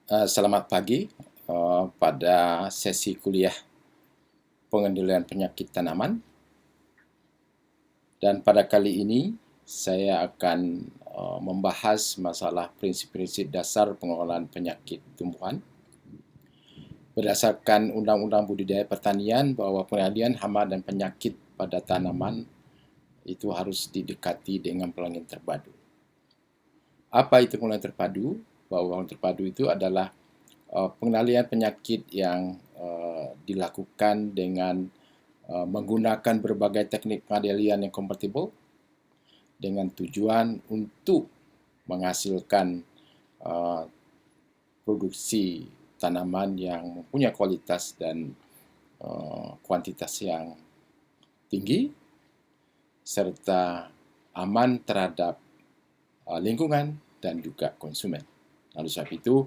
Selamat pagi pada sesi kuliah pengendalian penyakit tanaman, dan pada kali ini saya akan membahas masalah prinsip-prinsip dasar pengelolaan penyakit tumbuhan. Berdasarkan Undang-Undang Budidaya Pertanian bahwa pengendalian hama dan penyakit pada tanaman itu harus didekati dengan pengendalian terpadu. Apa itu pengendalian terpadu? Bahwa pengendalian terpadu itu adalah pengendalian penyakit yang dilakukan dengan menggunakan berbagai teknik pengendalian yang kompatibel dengan tujuan untuk menghasilkan produksi tanaman yang mempunyai kualitas dan kuantitas yang tinggi serta aman terhadap lingkungan dan juga konsumen. Oleh sebab itu,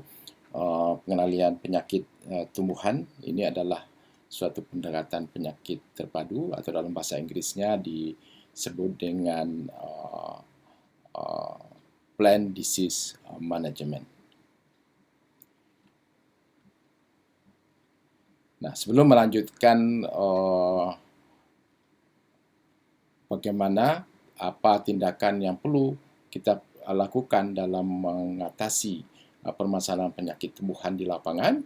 pengendalian penyakit tumbuhan ini adalah suatu pendekatan penyakit terpadu, atau dalam bahasa Inggrisnya disebut dengan Plant Disease Management. Nah, sebelum melanjutkan bagaimana apa tindakan yang perlu kita lakukan dalam mengatasi permasalahan penyakit tumbuhan di lapangan,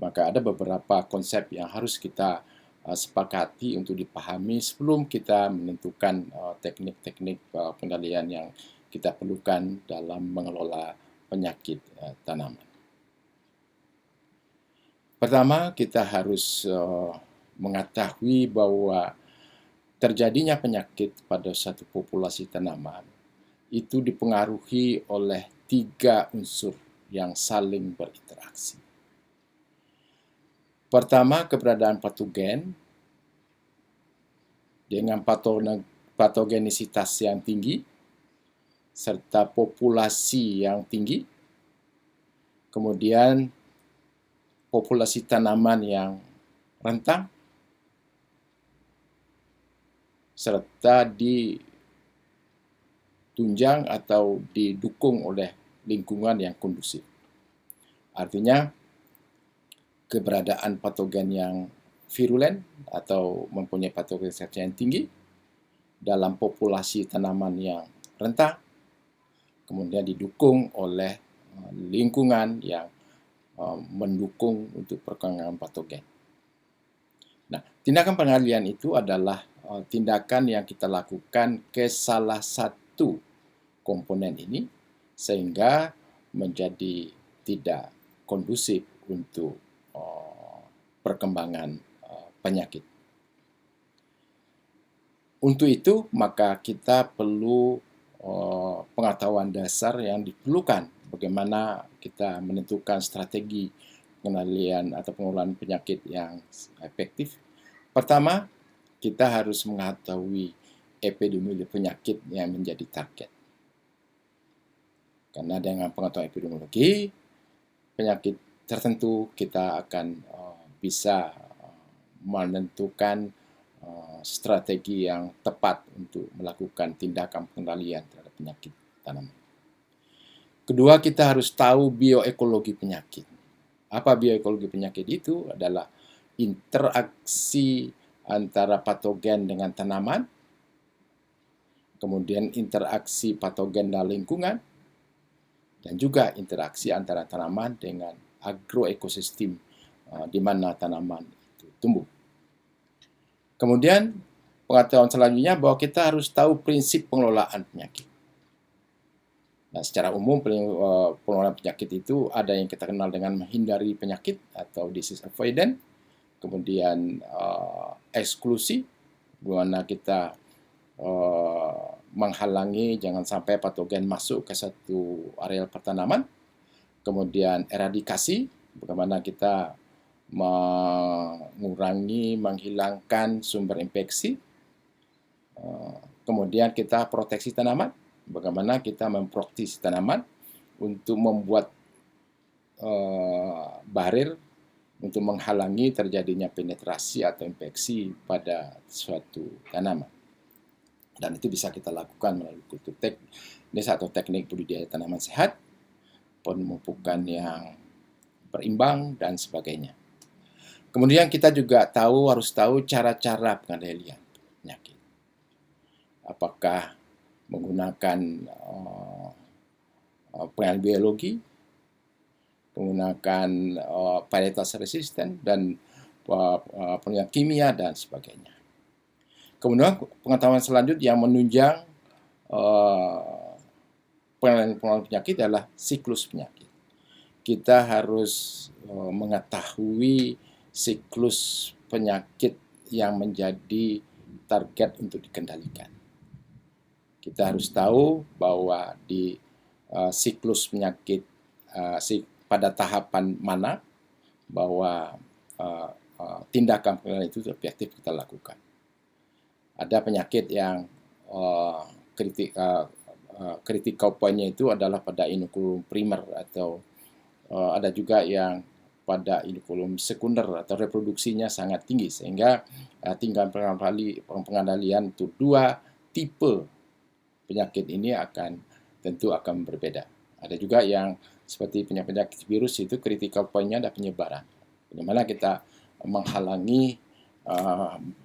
maka ada beberapa konsep yang harus kita sepakati untuk dipahami sebelum kita menentukan teknik-teknik pengendalian yang kita perlukan dalam mengelola penyakit tanaman. Pertama, kita harus mengetahui bahwa terjadinya penyakit pada satu populasi tanaman itu dipengaruhi oleh 3 unsur yang saling berinteraksi. Pertama, keberadaan patogen dengan patogenisitas yang tinggi serta populasi yang tinggi. Kemudian populasi tanaman yang rentan serta ditunjang atau didukung oleh lingkungan yang kondusif. Artinya, keberadaan patogen yang virulen atau mempunyai patogenisasi yang tinggi dalam populasi tanaman yang rentan, kemudian didukung oleh lingkungan yang mendukung untuk perkembangan patogen. Nah, tindakan pengendalian itu adalah tindakan yang kita lakukan ke salah satu komponen ini sehingga menjadi tidak kondusif untuk perkembangan penyakit. Untuk itu, maka kita perlu pengetahuan dasar yang diperlukan bagaimana kita menentukan strategi pengendalian atau pengelolaan penyakit yang efektif. Pertama, kita harus mengetahui epidemiologi penyakit yang menjadi target. Karena dengan pengetahuan epidemiologi penyakit tertentu, kita akan bisa menentukan strategi yang tepat untuk melakukan tindakan pengendalian terhadap penyakit tanaman. Kedua, kita harus tahu bioekologi penyakit. Apa bioekologi penyakit itu? Adalah interaksi antara patogen dengan tanaman, kemudian interaksi patogen dan lingkungan, dan juga interaksi antara tanaman dengan agroekosistem di mana tanaman itu tumbuh. Kemudian pengetahuan selanjutnya bahwa kita harus tahu prinsip pengelolaan penyakit. Nah, secara umum pengelolaan penyakit itu ada yang kita kenal dengan menghindari penyakit atau disease avoidance, kemudian eksklusi, di mana kita menghalangi jangan sampai patogen masuk ke satu areal pertanaman, kemudian eradikasi, bagaimana kita mengurangi, menghilangkan sumber infeksi, kemudian kita proteksi tanaman, bagaimana kita memproteksi tanaman untuk membuat barir untuk menghalangi terjadinya penetrasi atau infeksi pada suatu tanaman. Dan itu bisa kita lakukan melalui kultur teknis atau teknik budidaya tanaman sehat, pemupukan yang berimbang, dan sebagainya. Kemudian kita juga harus tahu cara-cara pengendalian penyakit. Apakah menggunakan pengendalian biologi, menggunakan varietas resisten, dan pengendalian kimia, dan sebagainya. Kemudian pengetahuan selanjutnya yang menunjang pengendalian penyakit adalah siklus penyakit. Kita harus mengetahui siklus penyakit yang menjadi target untuk dikendalikan. Kita harus tahu bahwa di siklus penyakit pada tahapan mana bahwa tindakan pengendalian itu efektif kita lakukan. Ada penyakit yang critical point-nya itu adalah pada inokulum primer, atau ada juga yang pada inokulum sekunder atau reproduksinya sangat tinggi, sehingga tingkat pengendalian untuk dua tipe penyakit ini tentu akan berbeda. Ada juga yang seperti penyakit virus itu critical point-nya ada penyebaran, di mana kita menghalangi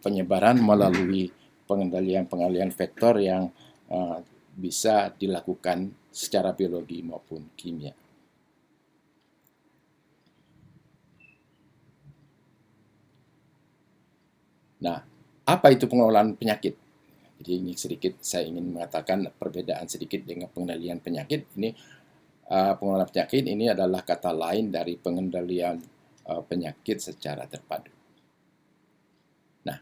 penyebaran melalui pengendalian vektor yang bisa dilakukan secara biologi maupun kimia. Nah, apa itu pengelolaan penyakit? Jadi ini sedikit saya ingin mengatakan perbedaan sedikit dengan pengendalian penyakit. Ini pengelolaan penyakit ini adalah kata lain dari pengendalian penyakit secara terpadu. Nah,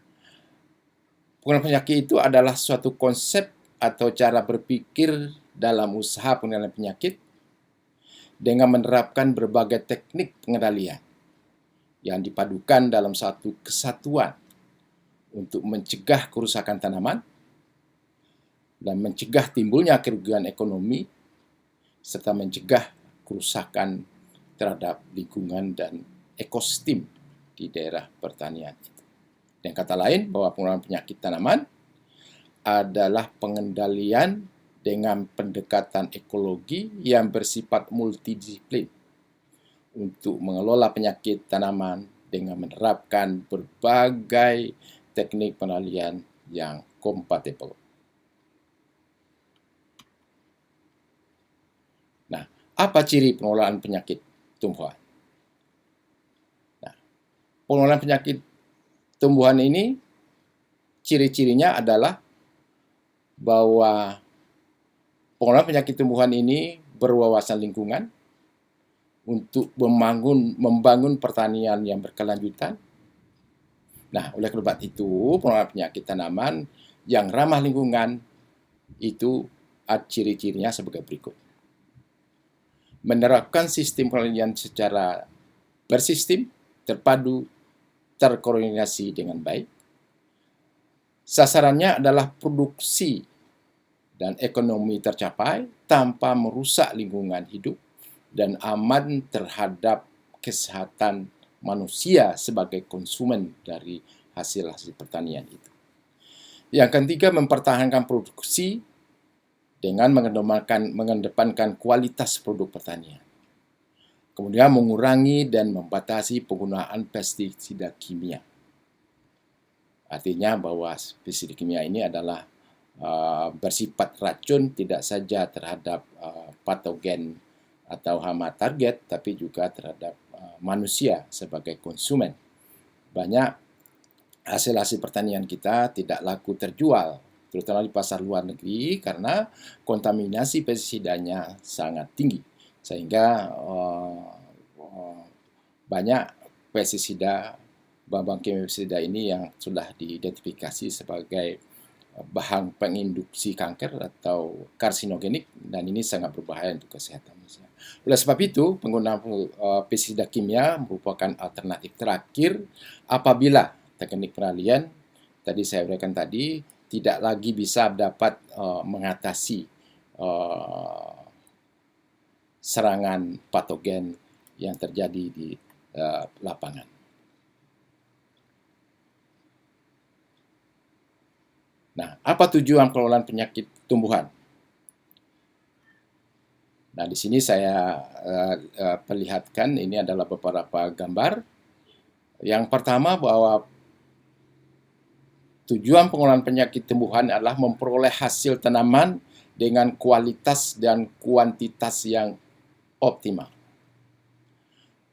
pengelolaan penyakit itu adalah suatu konsep atau cara berpikir dalam usaha pengendalian penyakit dengan menerapkan berbagai teknik pengendalian yang dipadukan dalam satu kesatuan untuk mencegah kerusakan tanaman dan mencegah timbulnya kerugian ekonomi, serta mencegah kerusakan terhadap lingkungan dan ekosistem di daerah pertanian itu. Dengan kata lain, bahwa pengelolaan penyakit tanaman adalah pengendalian dengan pendekatan ekologi yang bersifat multidisiplin untuk mengelola penyakit tanaman dengan menerapkan berbagai teknik pengendalian yang kompatibel. Nah, apa ciri pengelolaan penyakit tumbuhan? Nah, pengelolaan penyakit tumbuhan ini ciri-cirinya adalah bahwa pengelolaan penyakit tumbuhan ini berwawasan lingkungan untuk membangun pertanian yang berkelanjutan. Nah, oleh sebab itu, pengelolaan penyakit tanaman yang ramah lingkungan itu ciri-cirinya sebagai berikut. Menerapkan sistem pengendalian secara bersistem, terpadu, terkoordinasi dengan baik. Sasarannya adalah produksi dan ekonomi tercapai tanpa merusak lingkungan hidup dan aman terhadap kesehatan manusia sebagai konsumen dari hasil-hasil pertanian itu. Yang ketiga, mempertahankan produksi dengan mengedepankan kualitas produk pertanian. Kemudian mengurangi dan membatasi penggunaan pestisida kimia. Artinya bahwa pestisida kimia ini adalah bersifat racun tidak saja terhadap patogen atau hama target, tapi juga terhadap manusia sebagai konsumen. Banyak hasil-hasil pertanian kita tidak laku terjual, terutama di pasar luar negeri, karena kontaminasi pestisidanya sangat tinggi, sehingga banyak pestisida, bahan kimia pestisida ini yang sudah diidentifikasi sebagai bahan penginduksi kanker atau karsinogenik, dan ini sangat berbahaya untuk kesehatan manusia. Oleh sebab itu, penggunaan pestisida kimia merupakan alternatif terakhir apabila teknik pengendalian tadi saya uraikan tadi tidak lagi bisa dapat mengatasi serangan patogen yang terjadi di lapangan. Nah, apa tujuan pengelolaan penyakit tumbuhan? Nah, di sini saya perlihatkan ini adalah beberapa gambar. Yang pertama bahwa tujuan pengolahan penyakit tumbuhan adalah memperoleh hasil tanaman dengan kualitas dan kuantitas yang optimal.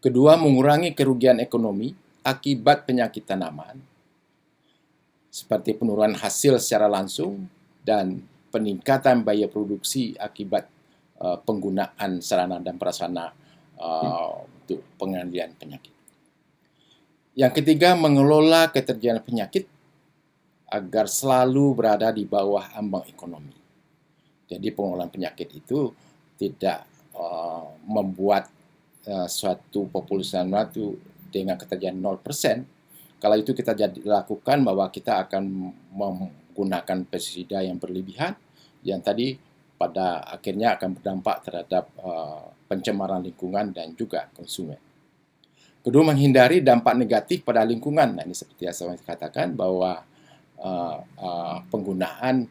Kedua, mengurangi kerugian ekonomi akibat penyakit tanaman, seperti penurunan hasil secara langsung dan peningkatan biaya produksi akibat penggunaan sarana dan prasarana untuk pengendalian penyakit. Yang ketiga, mengelola keterjangkauan penyakit agar selalu berada di bawah ambang ekonomi. Jadi pengelolaan penyakit itu tidak membuat suatu populasi itu dengan keterjangkauan 0%. Kalau itu kita lakukan bahwa kita akan menggunakan pestisida yang berlebihan, yang tadi pada akhirnya akan berdampak terhadap pencemaran lingkungan dan juga konsumen. Kedua, menghindari dampak negatif pada lingkungan. Nah, ini seperti yang saya katakan bahwa penggunaan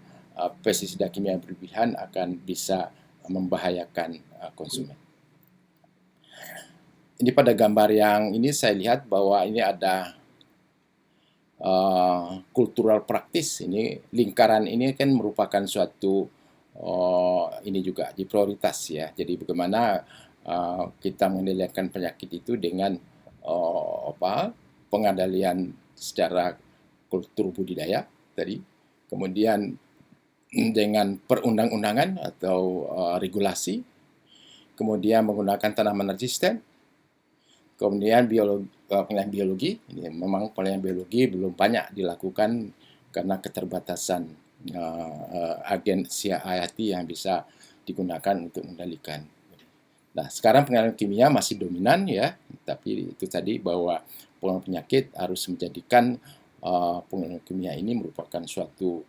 pestisida kimia yang berlebihan akan bisa membahayakan konsumen. Ini pada gambar yang ini saya lihat bahwa ini ada kultural praktis. Ini lingkaran ini kan merupakan suatu ini juga di prioritas ya. Jadi bagaimana kita mengendalikan penyakit itu dengan pengendalian secara kultur budidaya tadi, kemudian dengan perundang-undangan atau regulasi, kemudian menggunakan tanaman resisten, kemudian penelitian biologi. Ini memang penelitian biologi belum banyak dilakukan karena keterbatasan agen hayati yang bisa digunakan untuk mengendalikan. Nah, sekarang pengendalian kimia masih dominan ya, tapi itu tadi bahwa pengendalian penyakit harus menjadikan pengendalian kimia ini merupakan suatu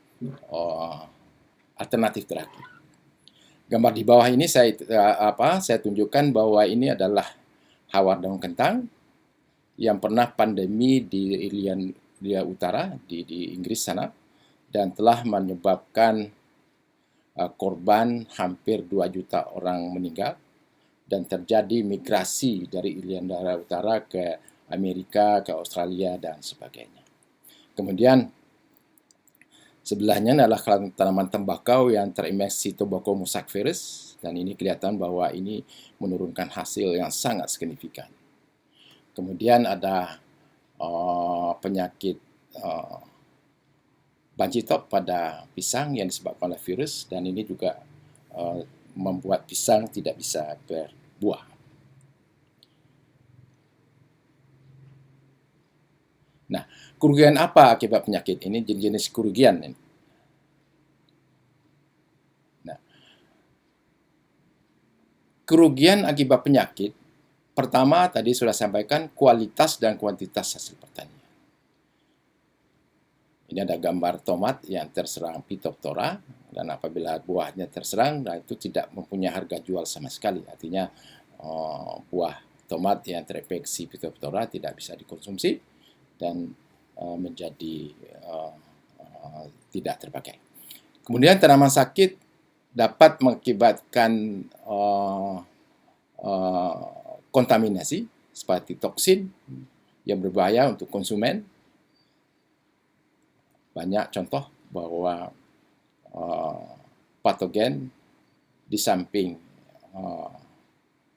alternatif terakhir. Gambar di bawah ini saya tunjukkan bahwa ini adalah hawar daun kentang yang pernah pandemi di Irlandia Utara di Inggris sana dan telah menyebabkan korban hampir 2 juta orang meninggal dan terjadi migrasi dari Irlandia Utara ke Amerika, ke Australia dan sebagainya. Kemudian sebelahnya adalah tanaman tembakau yang terinfeksi tobacco mosaic virus dan ini kelihatan bahwa ini menurunkan hasil yang sangat signifikan. Kemudian ada penyakit banji top pada pisang yang disebabkan oleh virus dan ini juga membuat pisang tidak bisa berbuah. Nah, kerugian apa akibat penyakit ini? Jenis kerugian ini. Nah, kerugian akibat penyakit pertama tadi sudah sampaikan kualitas dan kuantitas hasil pertanian. Ini ada gambar tomat yang terserang Phytophthora dan apabila buahnya terserang, nah itu tidak mempunyai harga jual sama sekali. Artinya buah tomat yang terinfeksi Phytophthora tidak bisa dikonsumsi dan menjadi tidak terpakai. Kemudian tanaman sakit dapat mengakibatkan kontaminasi seperti toksin yang berbahaya untuk konsumen. Banyak contoh bahwa patogen di samping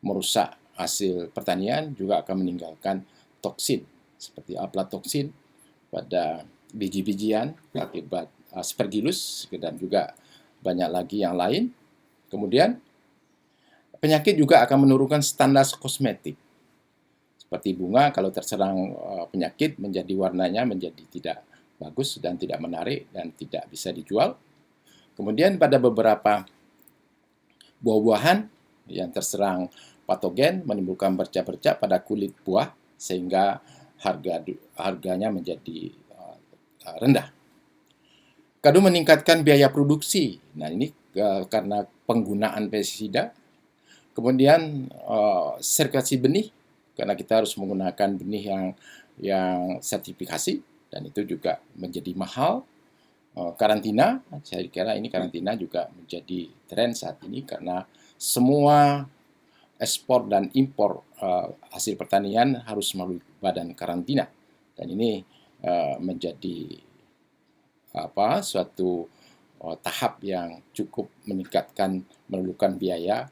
merusak hasil pertanian juga akan meninggalkan toksin seperti aflatoksin pada biji-bijian akibat Aspergillus dan juga banyak lagi yang lain. Kemudian penyakit juga akan menurunkan standar kosmetik. Seperti bunga kalau terserang penyakit menjadi warnanya menjadi tidak bagus dan tidak menarik dan tidak bisa dijual. Kemudian pada beberapa buah-buahan yang terserang patogen menimbulkan bercak-bercak pada kulit buah sehingga harganya menjadi rendah. Kedua, meningkatkan biaya produksi. Nah, ini karena penggunaan pestisida. Kemudian sertifikasi benih karena kita harus menggunakan benih yang sertifikasi dan itu juga menjadi mahal. Karantina, saya kira ini karantina juga menjadi tren saat ini karena semua ekspor dan impor hasil pertanian harus melalui badan karantina, dan ini menjadi suatu tahap yang cukup meningkatkan, memerlukan biaya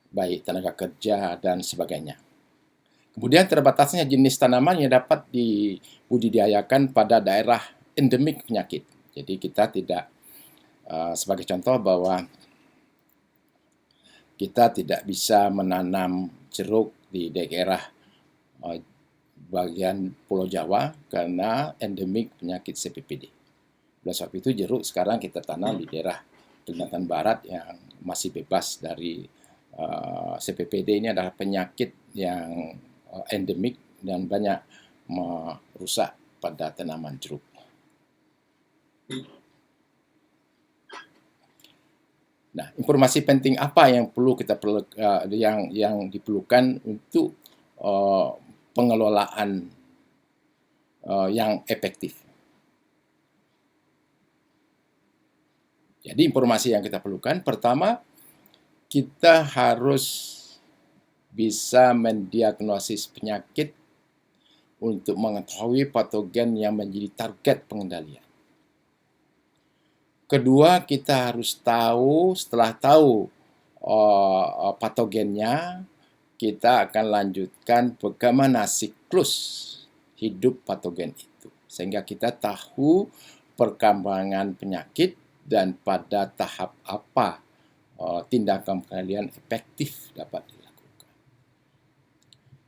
baik tenaga kerja dan sebagainya. Kemudian terbatasnya jenis tanaman yang dapat dibudidayakan pada daerah endemik penyakit. Jadi kita tidak, sebagai contoh bahwa kita tidak bisa menanam jeruk di daerah bagian Pulau Jawa karena endemik penyakit CPPD. Oleh sebab itu jeruk sekarang kita tanam di daerah Kalimantan Barat yang masih bebas dari CPPD. Ini adalah penyakit yang endemik dan banyak merusak pada tanaman jeruk. Nah, informasi penting apa yang perlu kita yang diperlukan untuk pengelolaan yang efektif. Jadi informasi yang kita perlukan, pertama, kita harus bisa mendiagnosis penyakit untuk mengetahui patogen yang menjadi target pengendalian. Kedua, kita harus tahu, setelah tahu patogennya, kita akan lanjutkan bagaimana siklus hidup patogen itu, sehingga kita tahu perkembangan penyakit dan pada tahap apa tindakan pengendalian efektif dapat dilakukan.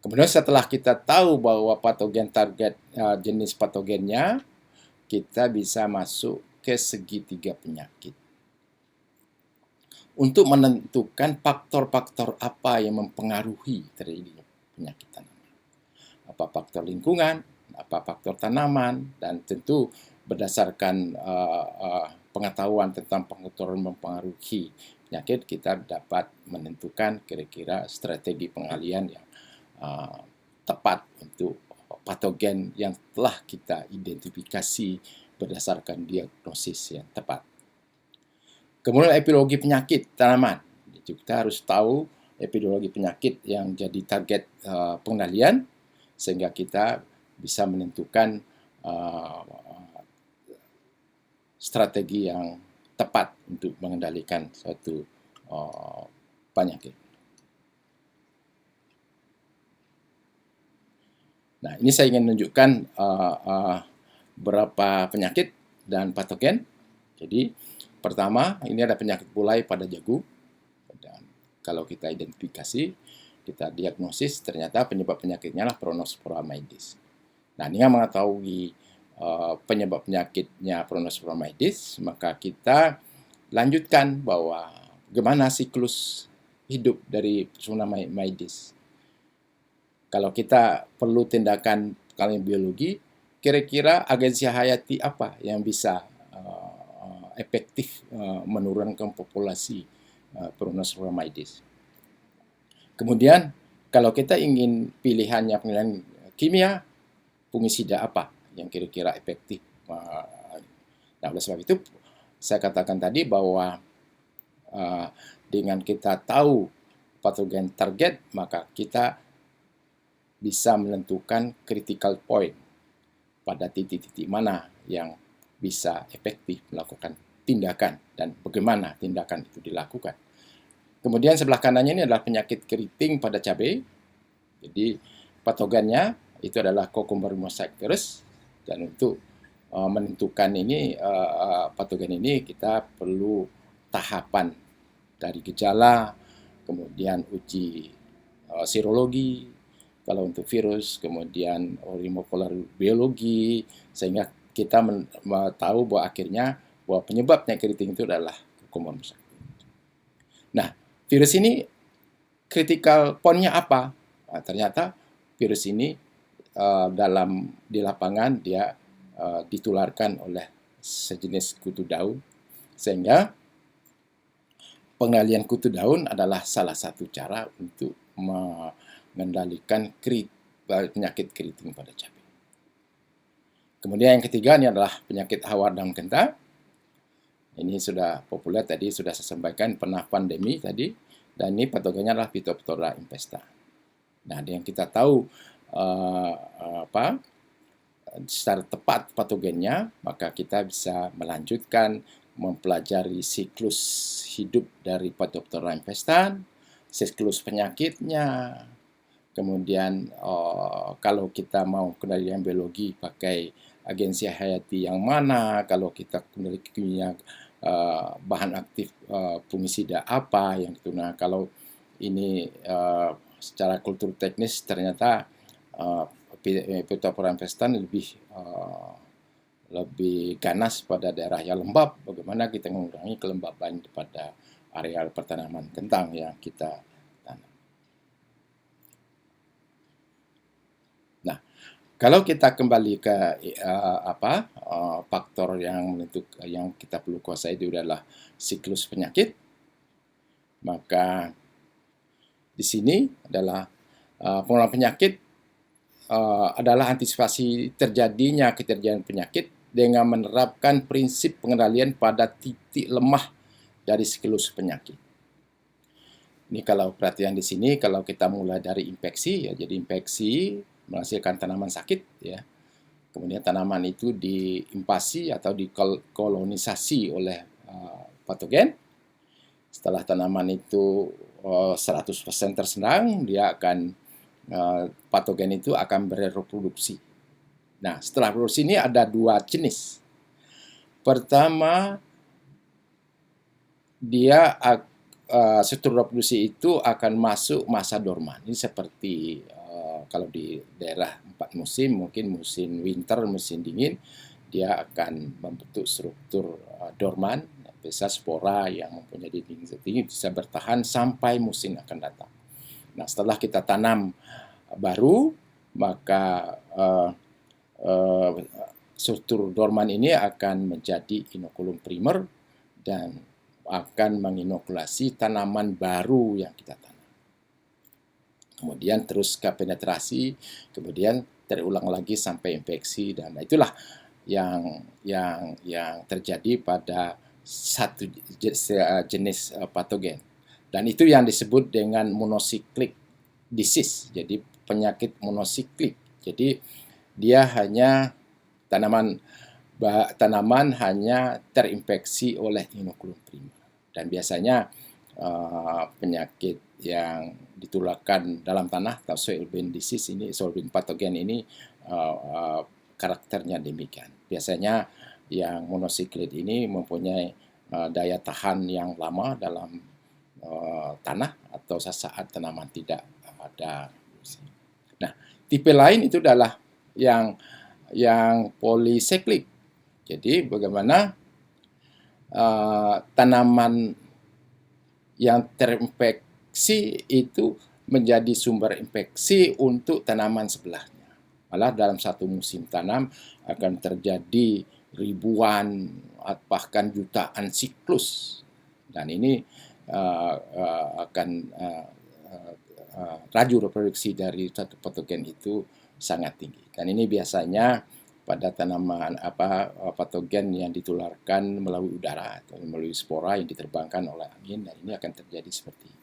Kemudian setelah kita tahu bahwa patogen target jenis patogennya, kita bisa masuk ke segitiga penyakit untuk menentukan faktor-faktor apa yang mempengaruhi terjadinya penyakit tanaman. Apa faktor lingkungan, apa faktor tanaman, dan tentu berdasarkan pengetahuan tentang faktor mempengaruhi penyakit, kita dapat menentukan kira-kira strategi pengendalian yang tepat untuk patogen yang telah kita identifikasi berdasarkan diagnosis yang tepat. Kemudian epidemiologi penyakit tanaman. Kita harus tahu epidemiologi penyakit yang jadi target pengendalian, sehingga kita bisa menentukan strategi yang tepat untuk mengendalikan suatu penyakit. Nah, ini saya ingin menunjukkan beberapa penyakit dan patogen. Jadi, pertama, ini ada penyakit bulai pada jagung. Dan kalau kita identifikasi, kita diagnosis, ternyata penyebab penyakitnya adalah Peronospora maydis. Nah, dengan mengetahui penyebab penyakitnya Peronospora maydis, maka kita lanjutkan bahwa bagaimana siklus hidup dari Peronospora maydis. Kalau kita perlu tindakan biologi, kira-kira agensi hayati apa yang bisa efektif menurunkan populasi Peronospora maydis. Kemudian, kalau kita ingin pilihannya pengendalian kimia, fungisida apa yang kira-kira efektif. Nah, oleh sebab itu, saya katakan tadi bahwa dengan kita tahu patogen target, maka kita bisa menentukan critical point pada titik-titik mana yang bisa efektif melakukan tindakan dan bagaimana tindakan itu dilakukan. Kemudian sebelah kanannya ini adalah penyakit keriting pada cabai. Jadi patogennya itu adalah Cucumber mosaic-virus, dan untuk menentukan ini patogen ini kita perlu tahapan dari gejala, kemudian uji serologi kalau untuk virus, kemudian molekuler biologi, sehingga kita tahu bahwa akhirnya bahwa penyebabnya keriting itu adalah Cucumber mosaic. Nah, virus ini critical point-nya apa? Nah, ternyata virus ini di lapangan dia ditularkan oleh sejenis kutu daun, sehingga pengendalian kutu daun adalah salah satu cara untuk mengendalikan penyakit keriting pada cabai. Kemudian yang ketiga ini adalah penyakit hawar daun kentang. Ini sudah populer tadi, sudah saya sampaikan, pernah pandemi tadi. Dan ini patogennya adalah Phytophthora infesta. Nah, yang kita tahu uh, apa secara tepat patogennya, maka kita bisa melanjutkan mempelajari siklus hidup dari Phytophthora infesta, siklus penyakitnya. Kemudian kalau kita mau penelitian biologi pakai agensi hayati yang mana, kalau kita penelitian bahan aktif fungisida apa yang itu. Nah, kalau ini secara kultur teknis ternyata Phytophthora infesta lebih ganas pada daerah yang lembab. Bagaimana kita mengurangi kelembaban pada areal pertanaman kentang yang kita tanam. Nah, kalau kita kembali ke faktor yang menentukan yang kita perlu kuasai itu adalah siklus penyakit, maka di sini adalah pengelolaan penyakit adalah antisipasi terjadinya keterjadian penyakit dengan menerapkan prinsip pengendalian pada titik lemah dari siklus penyakit. Ini kalau perhatian di sini, kalau kita mulai dari infeksi, ya, jadi infeksi menghasilkan tanaman sakit, ya. Kemudian tanaman itu diinvasi atau dikolonisasi oleh patogen. Setelah tanaman itu 100% terserang, dia akan patogen itu akan bereproduksi. Nah, setelah reproduksi ini ada dua jenis. Pertama, dia struktur reproduksi itu akan masuk masa dorman. Ini seperti kalau di daerah 4 musim, mungkin musim winter, musim dingin, dia akan membentuk struktur dorman, bisa spora yang mempunyai dinding tinggi bisa bertahan sampai musim akan datang. Nah, setelah kita tanam baru, maka struktur dorman ini akan menjadi inokulum primer dan akan menginokulasi tanaman baru yang kita tanam. Kemudian terus ke penetrasi, kemudian terulang lagi sampai infeksi, dan itulah yang terjadi pada satu jenis patogen. Dan itu yang disebut dengan monocyclic disease, jadi penyakit monosiklik. Jadi dia hanya tanaman hanya terinfeksi oleh inokulum primer. Dan biasanya penyakit yang ditularkan dalam tanah atau soil-borne disease ini, soil-borne patogen ini karakternya demikian. Biasanya yang monosiklit ini mempunyai daya tahan yang lama dalam tanah atau saat tanaman tidak ada. Nah, tipe lain itu adalah yang polisiklik. Jadi bagaimana tanaman yang terinfeksi itu menjadi sumber infeksi untuk tanaman sebelahnya. Malah dalam satu musim tanam akan terjadi ribuan bahkan jutaan siklus, dan ini akan laju reproduksi dari satu patogen itu sangat tinggi. Dan ini biasanya pada tanaman patogen yang ditularkan melalui udara atau melalui spora yang diterbangkan oleh angin, dan ini akan terjadi seperti itu.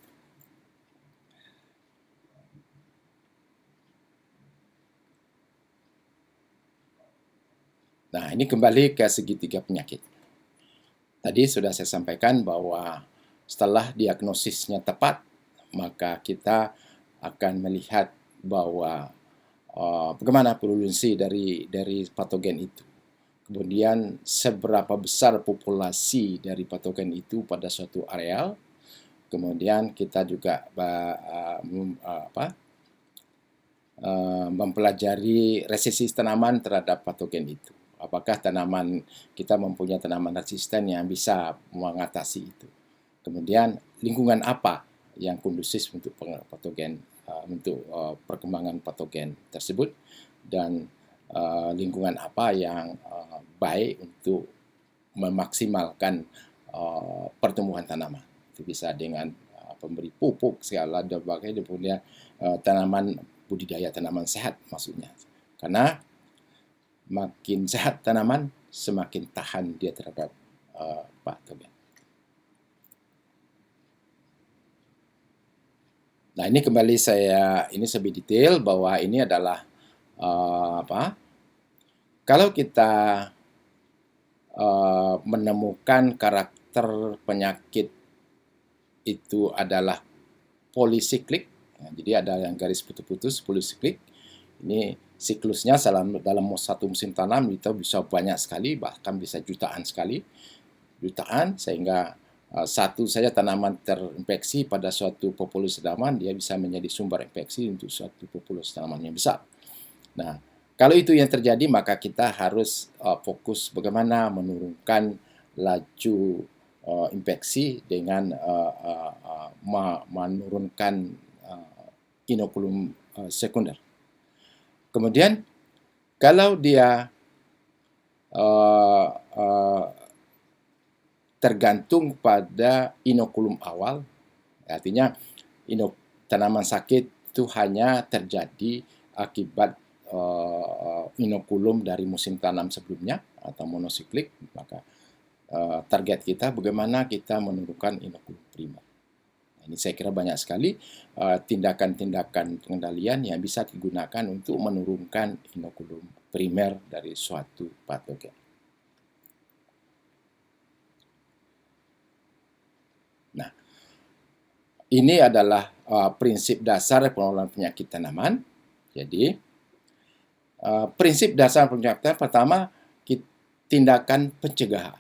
Nah, ini kembali ke segitiga penyakit. Tadi sudah saya sampaikan bahwa setelah diagnosisnya tepat, maka kita akan melihat bahwa bagaimana prevalensi dari patogen itu. Kemudian seberapa besar populasi dari patogen itu pada suatu areal. Kemudian kita juga mempelajari resistensi tanaman terhadap patogen itu. Apakah tanaman kita mempunyai tanaman resisten yang bisa mengatasi itu. Kemudian lingkungan apa yang kondusif untuk patogen, untuk perkembangan patogen tersebut, dan lingkungan apa yang baik untuk memaksimalkan pertumbuhan tanaman. Itu bisa dengan pemberi pupuk segala dan sebagainya, punya tanaman budidaya tanaman sehat maksudnya. Karena makin sehat tanaman, semakin tahan dia terhadap patogen. Nah, ini kembali ini lebih detail bahwa ini adalah kalau kita menemukan karakter penyakit itu adalah polisiklik, jadi ada yang garis putus-putus polisiklik. Ini siklusnya dalam satu musim tanam itu bisa banyak sekali, bahkan bisa jutaan sehingga satu saja tanaman terinfeksi pada suatu populasi tanaman, dia bisa menjadi sumber infeksi untuk suatu populasi tanaman yang besar. Nah, kalau itu yang terjadi, maka kita harus fokus bagaimana menurunkan laju infeksi dengan menurunkan inokulum sekunder. Kemudian, kalau dia tergantung pada inokulum awal, artinya tanaman sakit itu hanya terjadi akibat inokulum dari musim tanam sebelumnya atau monosiklik, maka target kita bagaimana kita menurunkan inokulum primer. Ini saya kira banyak sekali tindakan-tindakan pengendalian yang bisa digunakan untuk menurunkan inokulum primer dari suatu patogen. Nah, ini adalah prinsip dasar pengelolaan penyakit tanaman. Jadi, prinsip dasar penyakit pertama, tindakan pencegahan.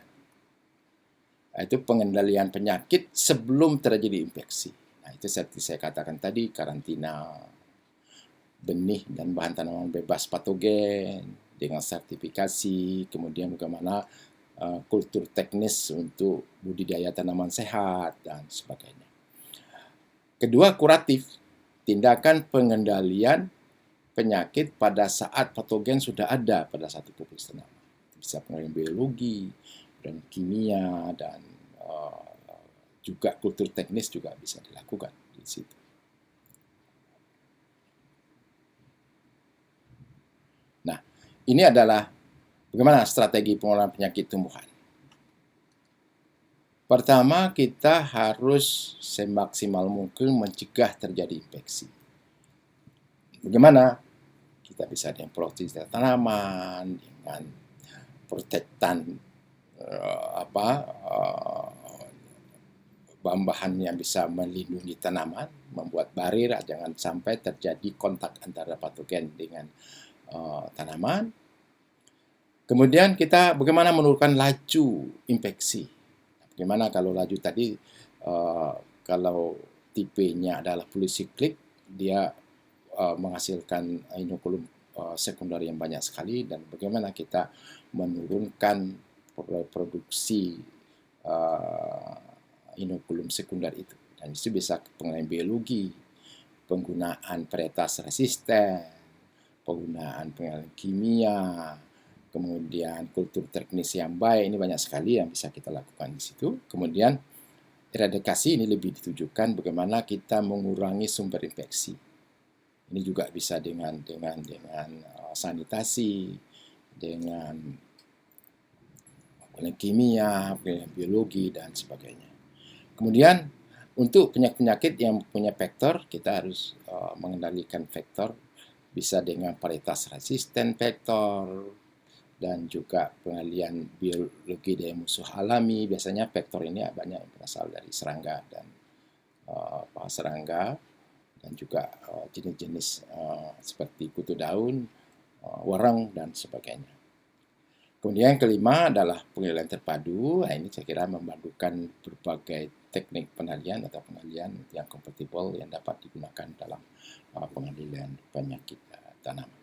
Itu pengendalian penyakit sebelum terjadi infeksi. Nah, itu seperti saya katakan tadi, karantina benih dan bahan tanaman bebas patogen dengan sertifikasi, kemudian bagaimana kultur teknis untuk budidaya tanaman sehat dan sebagainya. Kedua, kuratif, tindakan pengendalian penyakit pada saat patogen sudah ada pada satu populasi tanaman. Bisa pengendalian biologi dan kimia dan juga kultur teknis juga bisa dilakukan di situ. Nah, ini adalah bagaimana strategi pengelolaan penyakit tumbuhan. Pertama, kita harus semaksimal mungkin mencegah terjadi infeksi. Bagaimana? Kita bisa dengan protesi tanaman, dengan protektan bahan yang bisa melindungi tanaman, membuat barir jangan sampai terjadi kontak antara patogen dengan tanaman. Kemudian kita bagaimana menurunkan laju infeksi. Bagaimana kalau laju tadi, kalau tipenya adalah polisiklik, dia menghasilkan inokulum sekunder yang banyak sekali, dan bagaimana kita menurunkan produksi inokulum sekunder itu. Dan itu bisa pengendalian biologi, penggunaan varietas resisten, penggunaan pengendalian kimia, kemudian kultur teknis yang baik. Ini banyak sekali yang bisa kita lakukan di situ. Kemudian eradikasi ini lebih ditujukan bagaimana kita mengurangi sumber infeksi. Ini juga bisa dengan sanitasi, dengan kimia, biologi dan sebagainya. Kemudian untuk penyakit-penyakit yang punya vektor, kita harus mengendalikan vektor, bisa dengan varietas resisten vektor, dan juga pengendalian biologi dari musuh alami. Biasanya vektor ini banyak berasal dari serangga dan juga jenis-jenis seperti kutu daun, wereng, dan sebagainya. Kemudian yang kelima adalah pengendalian terpadu. Nah, ini saya kira memadukan berbagai teknik pengendalian atau pengendalian yang kompatibel yang dapat digunakan dalam pengendalian penyakit tanaman.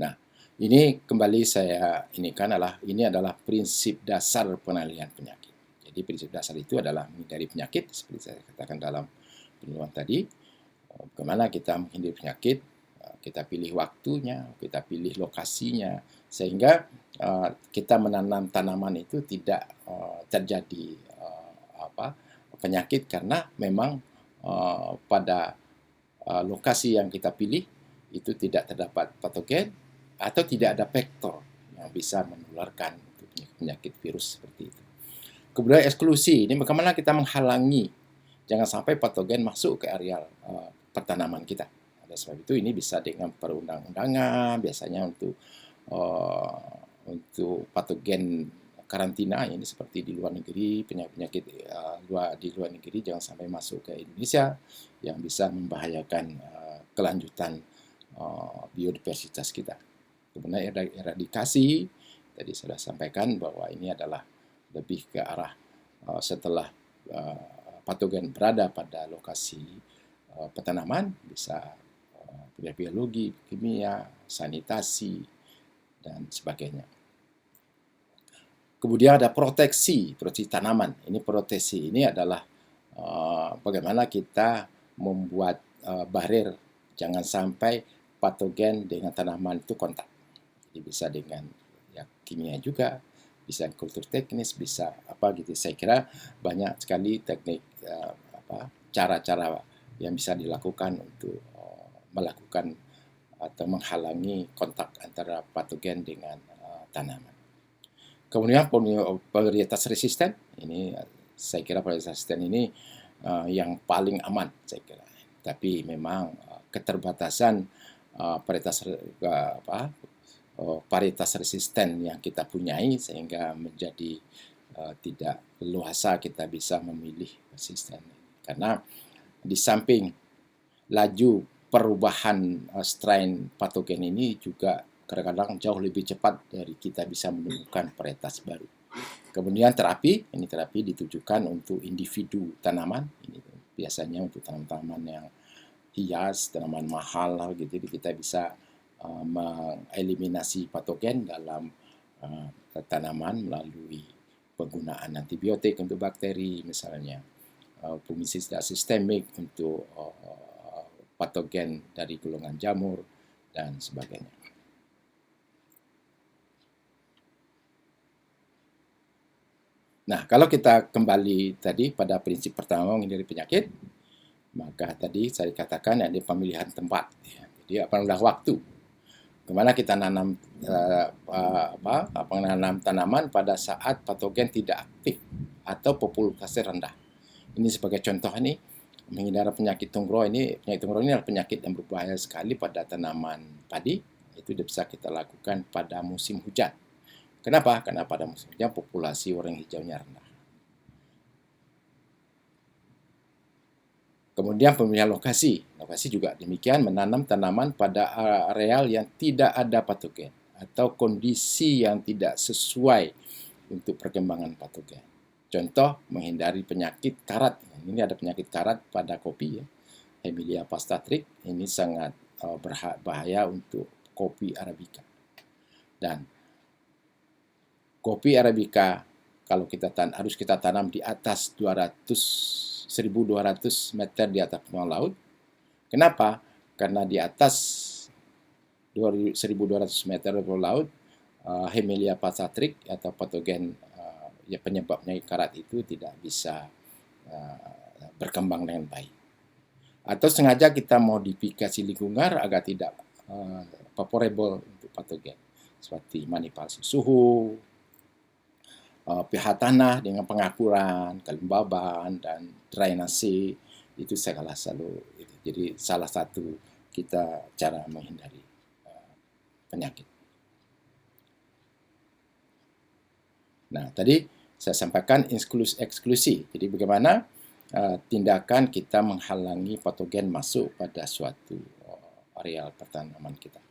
Nah, ini kembali ini adalah prinsip dasar pengendalian penyakit. Jadi prinsip dasar itu adalah menghindari penyakit, seperti saya katakan dalam penyuluhan tadi. Bagaimana kita menghindari penyakit, kita pilih waktunya, kita pilih lokasinya, sehingga kita menanam tanaman itu tidak terjadi penyakit, karena memang pada lokasi yang kita pilih itu tidak terdapat patogen atau tidak ada vektor yang bisa menularkan penyakit virus seperti itu. Kemudian eksklusi, ini bagaimana kita menghalangi jangan sampai patogen masuk ke area pertanaman kita. Oleh sebab itu ini bisa dengan perundang-undangan, biasanya untuk patogen karantina ini seperti di luar negeri, penyakit di luar negeri jangan sampai masuk ke Indonesia yang bisa membahayakan kelanjutan biodiversitas kita. Kemudian eradikasi, tadi sudah sampaikan bahwa ini adalah lebih ke arah setelah patogen berada pada lokasi petanaman, bisa biologi, kimia, sanitasi, dan sebagainya. Kemudian ada proteksi tanaman. Ini proteksi ini adalah bagaimana kita membuat barrier jangan sampai patogen dengan tanaman itu kontak. Jadi bisa dengan kimia juga, bisa kultur teknis, bisa apa gitu. Saya kira banyak sekali teknik cara-cara yang bisa dilakukan untuk melakukan atau menghalangi kontak antara patogen dengan tanaman. Kemudian varietas resisten, ini saya kira varietas resisten ini yang paling aman saya kira. Tapi memang keterbatasan varietas resisten yang kita punyai sehingga menjadi tidak leluasa kita bisa memilih resisten. Karena di samping laju perubahan strain patogen ini juga kadang-kadang jauh lebih cepat dari kita bisa menemukan varietas baru. Kemudian terapi ditujukan untuk individu tanaman. Ini biasanya untuk tanaman yang hias, tanaman mahal gitu. Jadi kita bisa mengeliminasi patogen dalam tanaman melalui penggunaan antibiotik untuk bakteri misalnya, fungisida sistemik untuk patogen dari golongan jamur dan sebagainya. Nah, kalau kita kembali tadi pada prinsip pertama menghindari penyakit, maka tadi saya katakan ada pemilihan tempat. Jadi apabila waktu, kemana kita nanam menanam tanaman pada saat patogen tidak aktif atau populasi rendah. Ini sebagai contoh nih, menghindari penyakit tungro ini. Penyakit tungro ini adalah penyakit yang berbahaya sekali pada tanaman padi. Itu bisa kita lakukan pada musim hujan. Kenapa? Karena pada musim hujan populasi orang hijaunya rendah. Kemudian pemilihan lokasi. Lokasi juga demikian, menanam tanaman pada areal yang tidak ada patogen atau kondisi yang tidak sesuai untuk perkembangan patogen. Contoh, menghindari penyakit karat. Ini ada penyakit karat pada kopi ya. Hemilia pastatrik ini sangat berbahaya untuk kopi Arabica. Dan kopi Arabica kalau harus kita tanam di atas 1.200 meter di atas permukaan laut. Kenapa? Karena di atas 1.200 meter di laut, Hemilia pastatrik atau patogen penyebab penyakit karat itu tidak bisa berkembang dengan baik. Atau sengaja kita modifikasi lingkungan agar tidak favorable untuk patogen, seperti manipulasi suhu, pH tanah dengan pengakuran, kelembaban, dan drainase, itu segala selalu. Jadi salah satu kita cara menghindari penyakit. Nah, tadi saya sampaikan eksklusi. Jadi bagaimana tindakan kita menghalangi patogen masuk pada suatu areal pertanaman kita.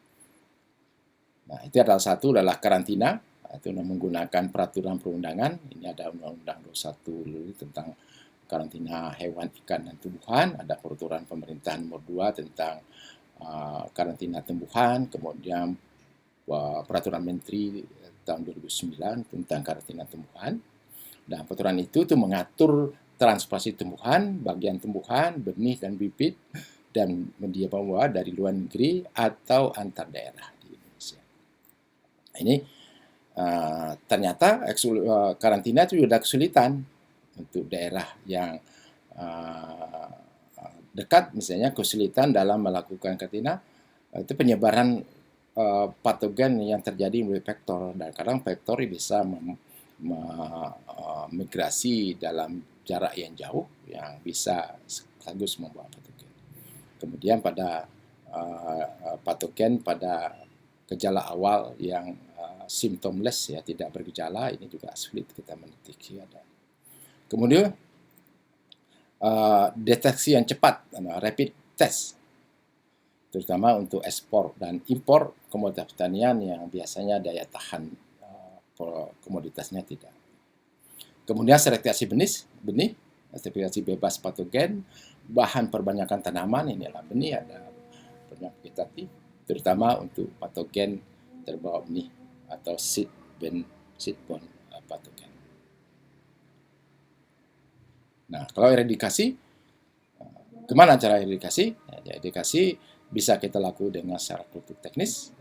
Nah, itu adalah karantina. Itu menggunakan peraturan perundangan. Ini ada Undang-Undang 21 tentang karantina hewan, ikan, dan tumbuhan. Ada peraturan pemerintah nomor 2 tentang karantina tumbuhan. Kemudian peraturan menteri tahun 2009 tentang karantina tumbuhan. Dan peraturan itu mengatur transportasi tumbuhan, bagian tumbuhan, benih, dan bibit, dan dia bawa dari luar negeri atau antar daerah di Indonesia. Ini ternyata karantina itu sudah kesulitan untuk daerah yang dekat, misalnya kesulitan dalam melakukan karantina itu penyebaran patogen yang terjadi melalui vektor, dan kadang vektor bisa migrasi dalam jarak yang jauh yang bisa sekaligus membawa patogen. Kemudian pada patogen pada gejala awal yang symptomless, ya, tidak bergejala, ini juga sulit kita mendeteksi ada. Kemudian deteksi yang cepat, rapid test, terutama untuk ekspor dan impor komoditas pertanian yang biasanya daya tahan komoditasnya tidak. Kemudian seleksi benih, seleksi bebas patogen, bahan perbanyakan tanaman, ini adalah benih, ada banyak vegetatif, terutama untuk patogen terbawa benih atau seedborne patogen. Nah, kalau eradikasi, kemana cara eradikasi? Eradikasi bisa kita lakukan dengan secara kultur teknis,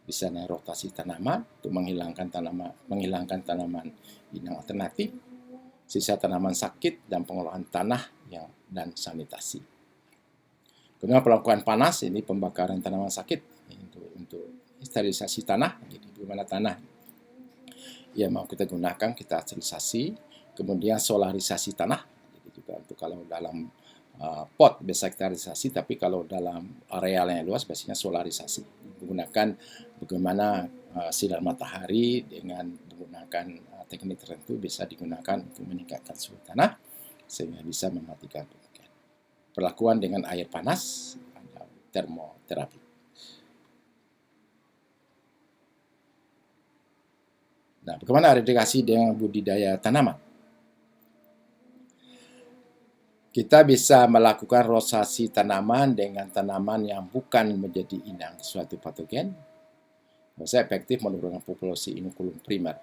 bisa dengan rotasi tanaman untuk menghilangkan tanaman inang alternatif, sisa tanaman sakit, dan pengolahan tanah dan sanitasi. Kemudian pelakuan panas, ini pembakaran tanaman sakit untuk sterilisasi tanah. Jadi bagaimana tanah yang mau kita gunakan kita sterilisasi. Kemudian solarisasi tanah. Jadi juga untuk kalau dalam pot biasa kita sterilisasi, tapi kalau dalam areal yang luas biasanya solarisasi. Menggunakan bagaimana sinar matahari dengan menggunakan teknik tertentu bisa digunakan untuk meningkatkan suhu tanah sehingga bisa mematikan patogen. Perlakuan dengan air panas atau termoterapi. Nah, bagaimana eradikasi dengan budidaya tanaman? Kita bisa melakukan rotasi tanaman dengan tanaman yang bukan menjadi inang suatu patogen. Bisa efektif menurunkan populasi inokulum primer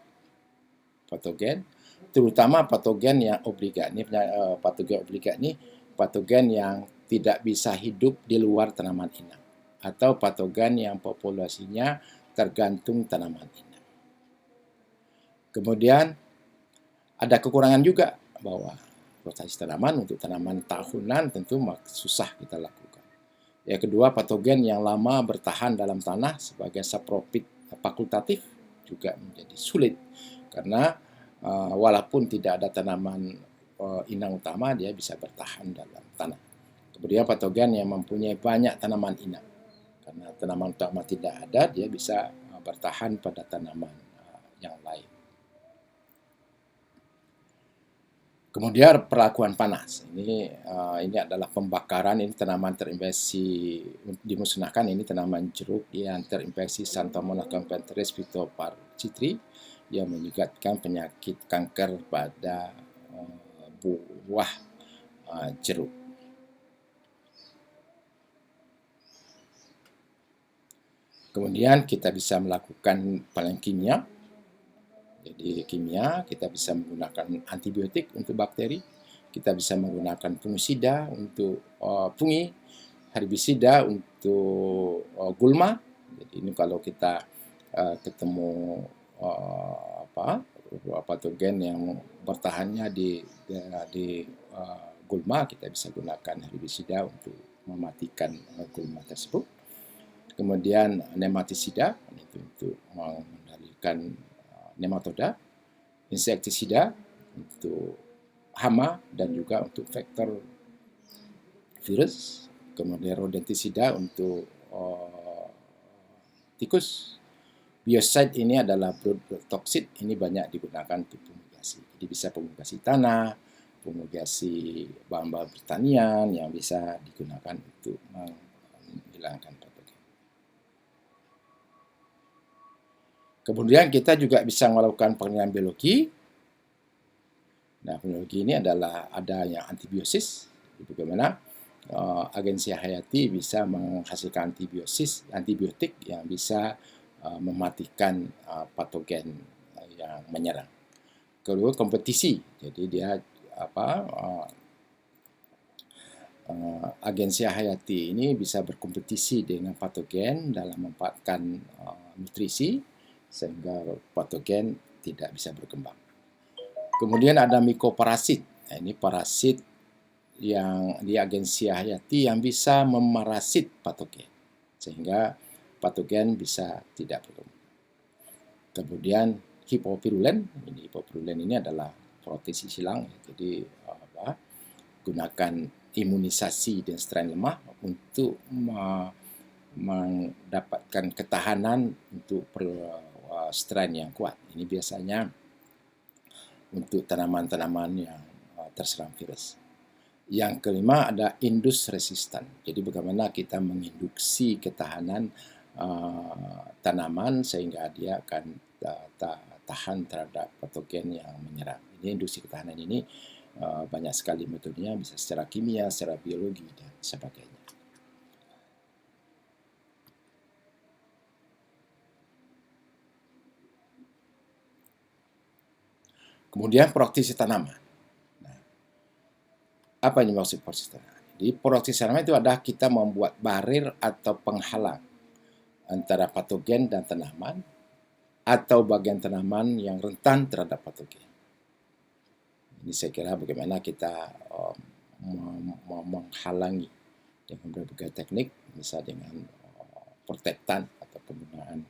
patogen, terutama patogen yang obligat. Ini patogen obligat ini patogen yang tidak bisa hidup di luar tanaman inang atau patogen yang populasinya tergantung tanaman inang. Kemudian ada kekurangan juga bahwa rotasi tanaman untuk tanaman tahunan tentu susah kita lakukan. Yang kedua, patogen yang lama bertahan dalam tanah sebagai saprofit fakultatif juga menjadi sulit karena walaupun tidak ada tanaman inang utama, dia bisa bertahan dalam tanah. Kemudian patogen yang mempunyai banyak tanaman inang, karena tanaman utama tidak ada, dia bisa bertahan pada tanaman yang lain. Kemudian perlakuan panas. Ini adalah pembakaran. Ini tanaman terinfeksi dimusnahkan. Ini tanaman jeruk yang terinfeksi Xanthomonas campestris Phytoparcitri yang menyebabkan penyakit kanker pada buah jeruk. Kemudian kita bisa melakukan pelanggan kimia. Jadi kimia, kita bisa menggunakan antibiotik untuk bakteri, kita bisa menggunakan fungisida untuk fungi, herbisida untuk gulma. Jadi ini kalau kita ketemu patogen yang bertahannya di gulma, kita bisa gunakan herbisida untuk mematikan gulma tersebut. Kemudian nematisida itu untuk mengendalikan nematoda, insektisida untuk hama dan juga untuk vektor virus, kemudian rodentisida untuk tikus. Biocide ini adalah broadtoksid, ini banyak digunakan untuk fumigasi. Jadi bisa fumigasi tanah, fumigasi bahan-bahan pertanian yang bisa digunakan untuk menghilangkan patogen. Kemudian kita juga bisa melakukan penelitian biologi. Nah, biologi ini adalah ada yang antibiosis, bagaimana agensi hayati bisa menghasilkan antibiotik yang bisa mematikan patogen yang menyerang. Kedua, kompetisi. Jadi dia agensi hayati ini bisa berkompetisi dengan patogen dalam memanfaatkan nutrisi sehingga patogen tidak bisa berkembang. Kemudian ada mikroparasit. Nah, ini parasit yang di agensi hayati yang bisa memarasit patogen sehingga patogen bisa tidak berkembang. Kemudian hipovirulen. Hipovirulen ini adalah proteksi silang. Jadi gunakan imunisasi dan strain lemah untuk mendapatkan ketahanan untuk strain yang kuat. Ini biasanya untuk tanaman-tanaman yang terserang virus. Yang kelima ada indus resistan. Jadi bagaimana kita menginduksi ketahanan tanaman sehingga dia akan tahan terhadap patogen yang menyerang. Ini induksi ketahanan ini banyak sekali metodenya, bisa secara kimia, secara biologi dan sebagainya. Kemudian proteksi tanaman. Nah, apa yang dimaksud proteksi tanaman? Jadi proteksi tanaman itu adalah kita membuat barir atau penghalang antara patogen dan tanaman atau bagian tanaman yang rentan terhadap patogen. Ini saya kira bagaimana kita menghalangi dengan berbagai teknik, misalnya dengan protektan atau penggunaan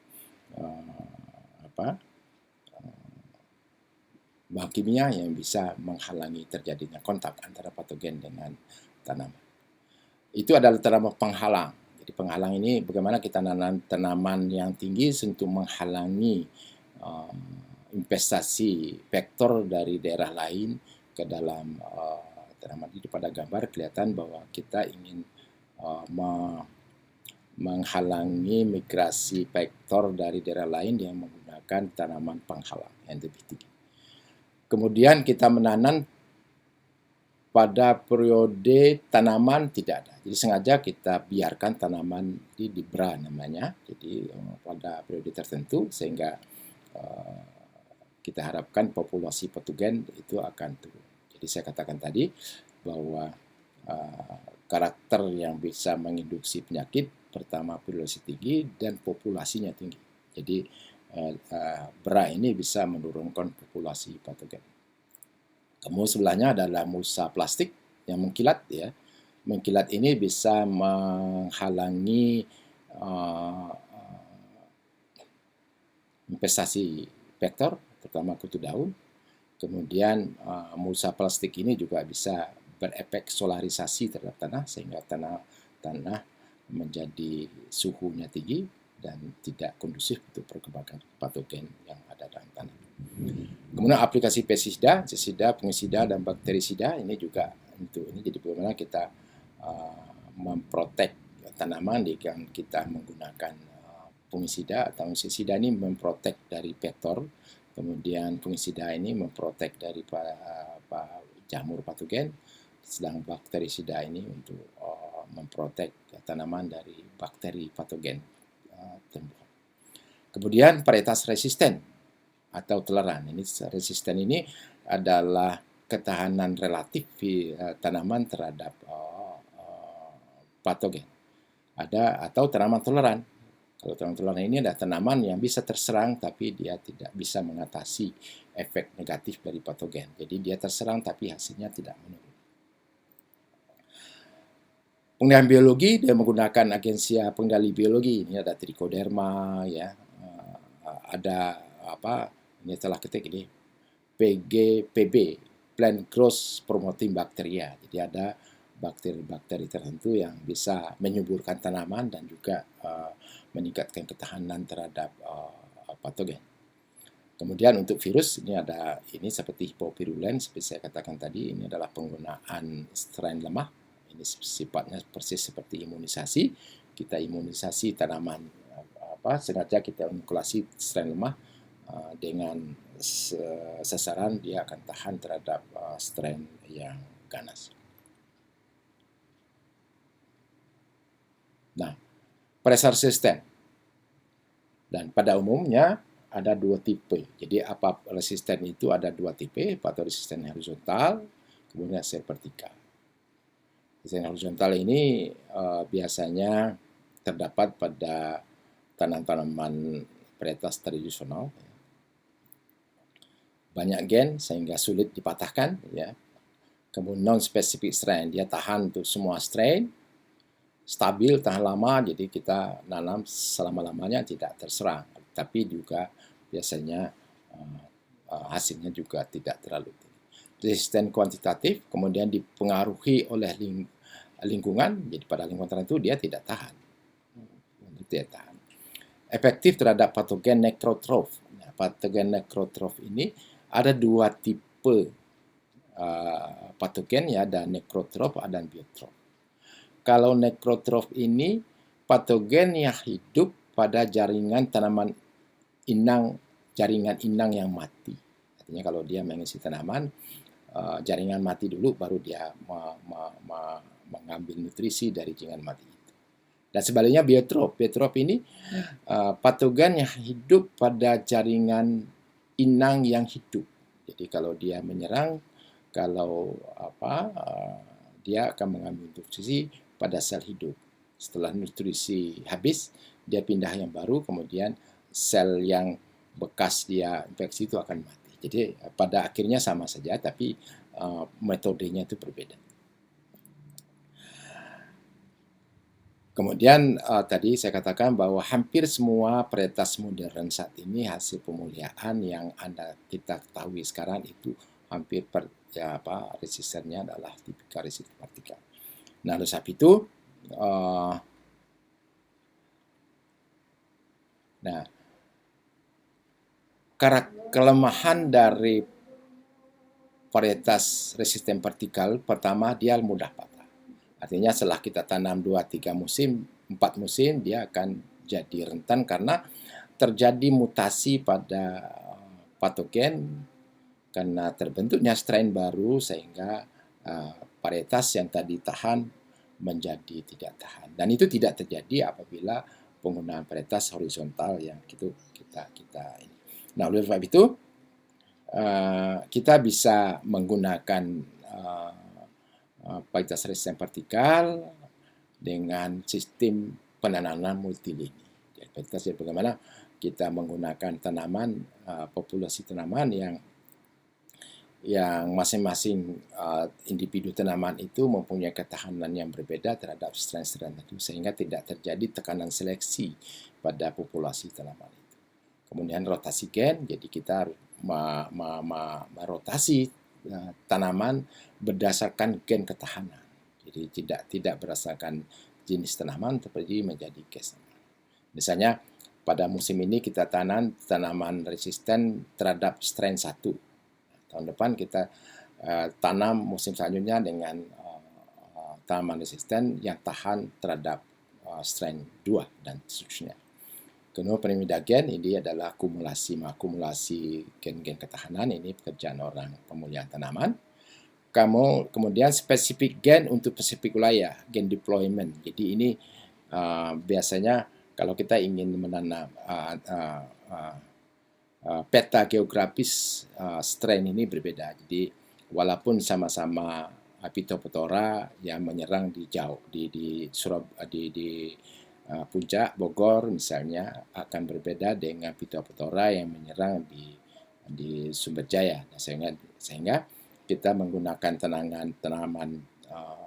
bahan kimia yang bisa menghalangi terjadinya kontak antara patogen dengan tanaman. Itu adalah tanaman penghalang. Jadi penghalang ini bagaimana kita nanam tanaman yang tinggi untuk menghalangi investasi vektor dari daerah lain ke dalam tanaman. Itu pada gambar kelihatan bahwa kita ingin menghalangi migrasi vektor dari daerah lain yang menggunakan tanaman penghalang yang lebih tinggi. Kemudian kita menanam pada periode tanaman tidak ada. Jadi sengaja kita biarkan tanaman di dibra namanya. Jadi pada periode tertentu sehingga kita harapkan populasi patogen itu akan turun. Jadi saya katakan tadi bahwa karakter yang bisa menginduksi penyakit pertama populasi tinggi dan populasinya tinggi. Jadi bra ini bisa menurunkan populasi patogen. Kemudian sebelahnya adalah mulsa plastik yang mengkilat ya. Mengkilat ini bisa menghalangi investasi vektor, terutama kutu daun. Kemudian mulsa plastik ini juga bisa berefek solarisasi terhadap tanah sehingga tanah menjadi suhunya tinggi dan tidak kondusif untuk perkembangan patogen yang ada dalam tanah. Kemudian aplikasi pestisida, fungisida dan bakterisida ini juga untuk ini. Jadi bagaimana kita memprotek tanaman dengan kita menggunakan fungisida atau insektisida ini memprotek dari vektor, kemudian fungisida ini memprotek dari jamur patogen, sedang bakterisida ini untuk memprotek tanaman dari bakteri patogen tumbuhan. Kemudian varietas resisten atau toleran. Ini resisten ini adalah ketahanan relatif tanaman terhadap patogen. Ada atau tanaman toleran. Kalau tanaman toleran ini adalah tanaman yang bisa terserang tapi dia tidak bisa mengatasi efek negatif dari patogen. Jadi dia terserang tapi hasilnya tidak menurun. Pengendalian biologi dia menggunakan agensia pengendali biologi. Ini ada trichoderma ya. Ada ini telah ketik ini PGPB, Plant Growth Promoting Bacteria. Jadi ada bakteri-bakteri tertentu yang bisa menyuburkan tanaman dan juga meningkatkan ketahanan terhadap patogen. Kemudian untuk virus ini ada ini seperti hipovirulen seperti saya katakan tadi, ini adalah penggunaan strain lemah. Ini sifatnya persis seperti imunisasi. Kita imunisasi tanaman sengaja kita inokulasi strain lemah dengan sasaran dia akan tahan terhadap strain yang ganas. Nah, pressure resistant. Dan pada umumnya ada dua tipe. Jadi apa resisten itu ada dua tipe, atau resisten horizontal, kemudian vertikal. Resisten horizontal ini biasanya terdapat pada tanaman-tanaman varietas tradisional. Banyak gen sehingga sulit dipatahkan ya. Kemudian non-specific strain, dia tahan untuk semua strain, stabil, tahan lama, jadi kita nanam selama-lamanya tidak terserang. Tapi juga biasanya hasilnya juga tidak terlalu tinggi. resisten kuantitatif, kemudian dipengaruhi oleh lingkungan, jadi pada lingkungan tertentu dia tidak tahan. Efektif terhadap patogen nekrotrof. Nah, patogen nekrotrof ini ada dua tipe patogen, ya, ada nekrotrof, ada biotrof. Kalau nekrotrof ini patogen yang hidup pada jaringan tanaman inang, jaringan inang yang mati. Artinya kalau dia mengisi tanaman, jaringan mati dulu, baru dia mengambil nutrisi dari jaringan mati itu. Dan sebaliknya biotrof. Biotrof ini patogen yang hidup pada jaringan inang yang hidup. Jadi kalau dia menyerang, dia akan mengambil nutrisi pada sel hidup. Setelah nutrisi habis, dia pindah yang baru, kemudian sel yang bekas dia infeksi itu akan mati. Jadi pada akhirnya sama saja, tapi metodenya itu berbeda. Kemudian tadi saya katakan bahwa hampir semua varietas modern saat ini hasil pemuliaan yang kita ketahui sekarang itu hampir resistennya adalah tipikal resisten vertikal. Nah, oleh sebab itu, kelemahan dari varietas resisten vertikal, pertama dia mudah patah. Artinya setelah kita tanam 2-3 musim, 4 musim, dia akan jadi rentan karena terjadi mutasi pada patogen karena terbentuknya strain baru, sehingga varietas yang tadi tahan menjadi tidak tahan. Dan itu tidak terjadi apabila penggunaan varietas horizontal yang kita ini. Nah, oleh sebab itu kita bisa menggunakan varietas resisten vertikal dengan sistem penanaman multilini. Jadi bagaimana kita menggunakan tanaman, populasi tanaman yang masing-masing individu tanaman itu mempunyai ketahanan yang berbeda terhadap strain-strain itu, sehingga tidak terjadi tekanan seleksi pada populasi tanaman itu. Kemudian rotasi gen, jadi kita merotasi tanaman berdasarkan gen ketahanan. Jadi tidak berdasarkan jenis tanaman, tapi menjadi case. Misalnya pada musim ini kita tanam tanaman resisten terhadap strain 1. Tahun depan kita tanam musim selanjutnya dengan tanaman resisten yang tahan terhadap strain 2 dan seterusnya. Kedua, piramida gen ini adalah akumulasi gen-gen ketahanan. Ini pekerjaan orang pemulihan tanaman. Kemudian spesifik gen untuk spesifik wilayah, gen deployment. Jadi ini biasanya kalau kita ingin menanam peta geografis strain ini berbeda. Jadi walaupun sama-sama Phytophthora yang menyerang di Puncak Bogor misalnya, akan berbeda dengan Phytophthora yang menyerang di Sumberjaya. Nah, sehingga kita menggunakan tanaman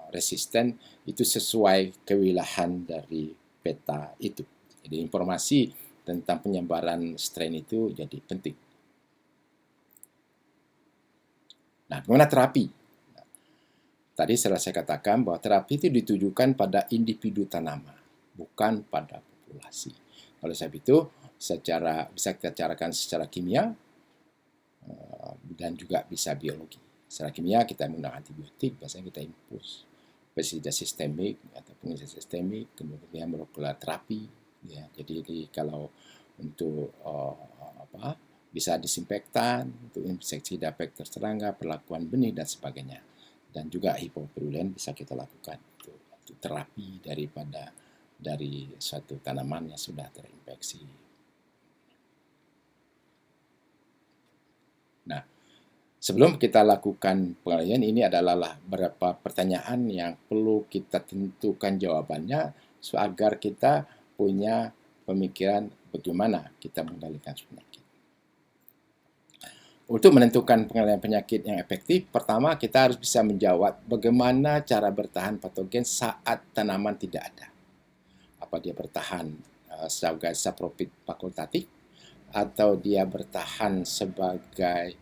resisten itu sesuai kewilayahan dari peta itu. Jadi informasi tentang penyebaran strain itu jadi penting. Nah, bagaimana terapi? Tadi saya katakan bahwa terapi itu ditujukan pada individu tanaman, bukan pada populasi. Oleh sebab itu, bisa kita carakan secara kimia dan juga bisa biologi. Secara kimia kita menggunakan antibiotik, biasanya kita infus, pestisida sistemik atau fungisi sistemik, kemudian molekular terapi. Ya, jadi kalau untuk bisa disinfektan, untuk insektisida vektor serangga, perlakuan benih dan sebagainya. Dan juga hipovirulen bisa kita lakukan untuk terapi dari suatu tanaman yang sudah terinfeksi. Nah, sebelum kita lakukan penelitian, ini adalah beberapa pertanyaan yang perlu kita tentukan jawabannya agar kita punya pemikiran bagaimana kita mengendalikan penyakit. Untuk menentukan pengendalian penyakit yang efektif, pertama kita harus bisa menjawab bagaimana cara bertahan patogen saat tanaman tidak ada. Apa dia bertahan sebagai saprofit fakultatif, atau dia bertahan sebagai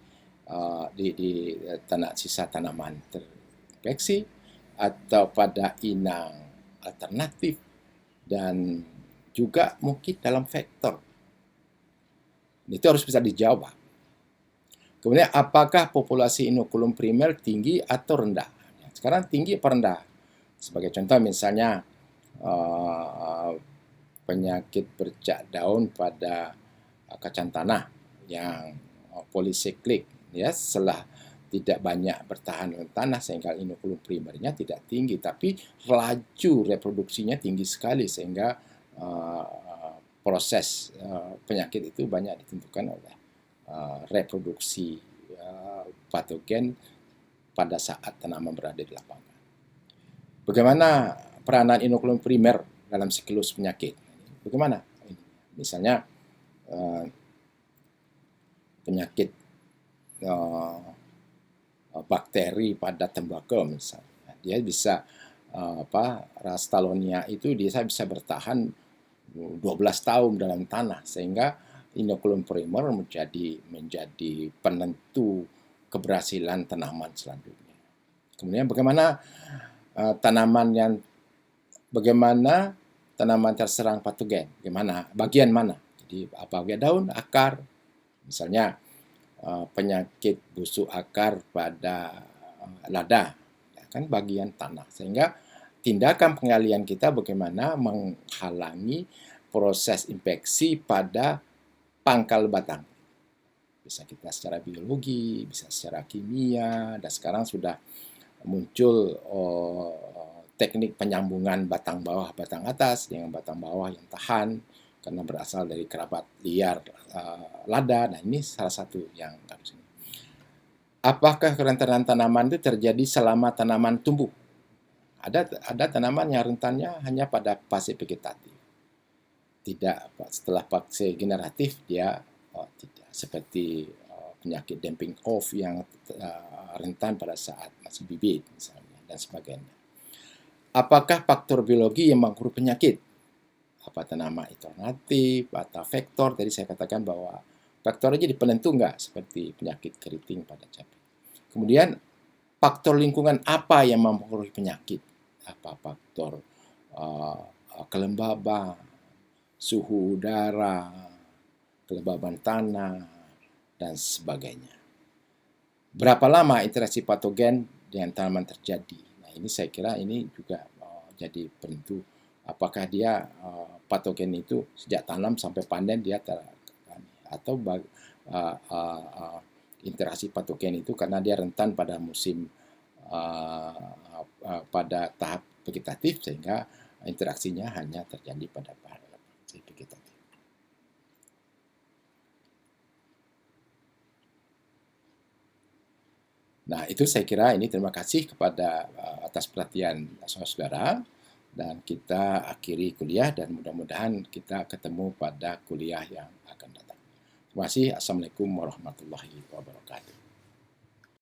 di sisa tanaman terinfeksi atau pada inang alternatif, dan juga mungkin dalam vektor. Itu harus bisa dijawab. Kemudian apakah populasi inokulum primer tinggi atau rendah? Sekarang tinggi atau rendah? Sebagai contoh misalnya penyakit bercak daun pada kacang tanah yang polisiklik, ya, setelah tidak banyak bertahan dalam tanah sehingga inokulum primernya tidak tinggi, tapi laju reproduksinya tinggi sekali sehingga proses penyakit itu banyak ditentukan oleh reproduksi patogen pada saat tanaman berada di lapangan. Bagaimana peranan inokulum primer dalam siklus penyakit? Bagaimana? Misalnya penyakit bakteri pada tembakau misalnya, dia bisa Rastalonia itu dia bisa bertahan 12 tahun dalam tanah, sehingga inokulum primer menjadi penentu keberhasilan tanaman selanjutnya. Kemudian bagaimana tanaman terserang patogen? Bagian mana? Jadi bagian daun, akar, misalnya penyakit busuk akar pada lada, ya kan, bagian tanah. Sehingga tindakan pengendalian kita bagaimana menghalangi proses infeksi pada pangkal batang. Bisa kita secara biologi, bisa secara kimia, dan sekarang sudah muncul teknik penyambungan batang bawah, batang atas dengan batang bawah yang tahan karena berasal dari kerabat liar lada. Nah, ini salah satu yang harus ini. Apakah kerentanan tanaman itu terjadi selama tanaman tumbuh? Ada tanaman yang rentannya hanya pada fase vegetatif. Tidak setelah fase generatif dia tidak, seperti penyakit damping off yang rentan pada saat masih bibit misalnya, dan sebagainya. Apakah faktor biologi yang mengurus penyakit? Apa tanaman alternatif atau vektor? Tadi saya katakan bahwa faktor aja penentu enggak, seperti penyakit keriting pada cabai. Kemudian faktor lingkungan apa yang mempengaruhi penyakit? Apa faktor kelembaban, suhu udara, kelembaban tanah, dan sebagainya. Berapa lama interaksi patogen dengan tanaman terjadi? Nah, ini saya kira ini juga jadi penentu apakah dia patogen itu sejak tanam sampai panen dia atau interaksi patogen itu karena dia rentan pada musim pada tahap vegetatif, sehingga interaksinya hanya terjadi pada fase vegetatif. Nah, itu saya kira ini, terima kasih kepada atas perhatian saudara, dan kita akhiri kuliah dan mudah-mudahan kita ketemu pada kuliah yang akan datang. Terima kasih. Assalamualaikum warahmatullahi wabarakatuh.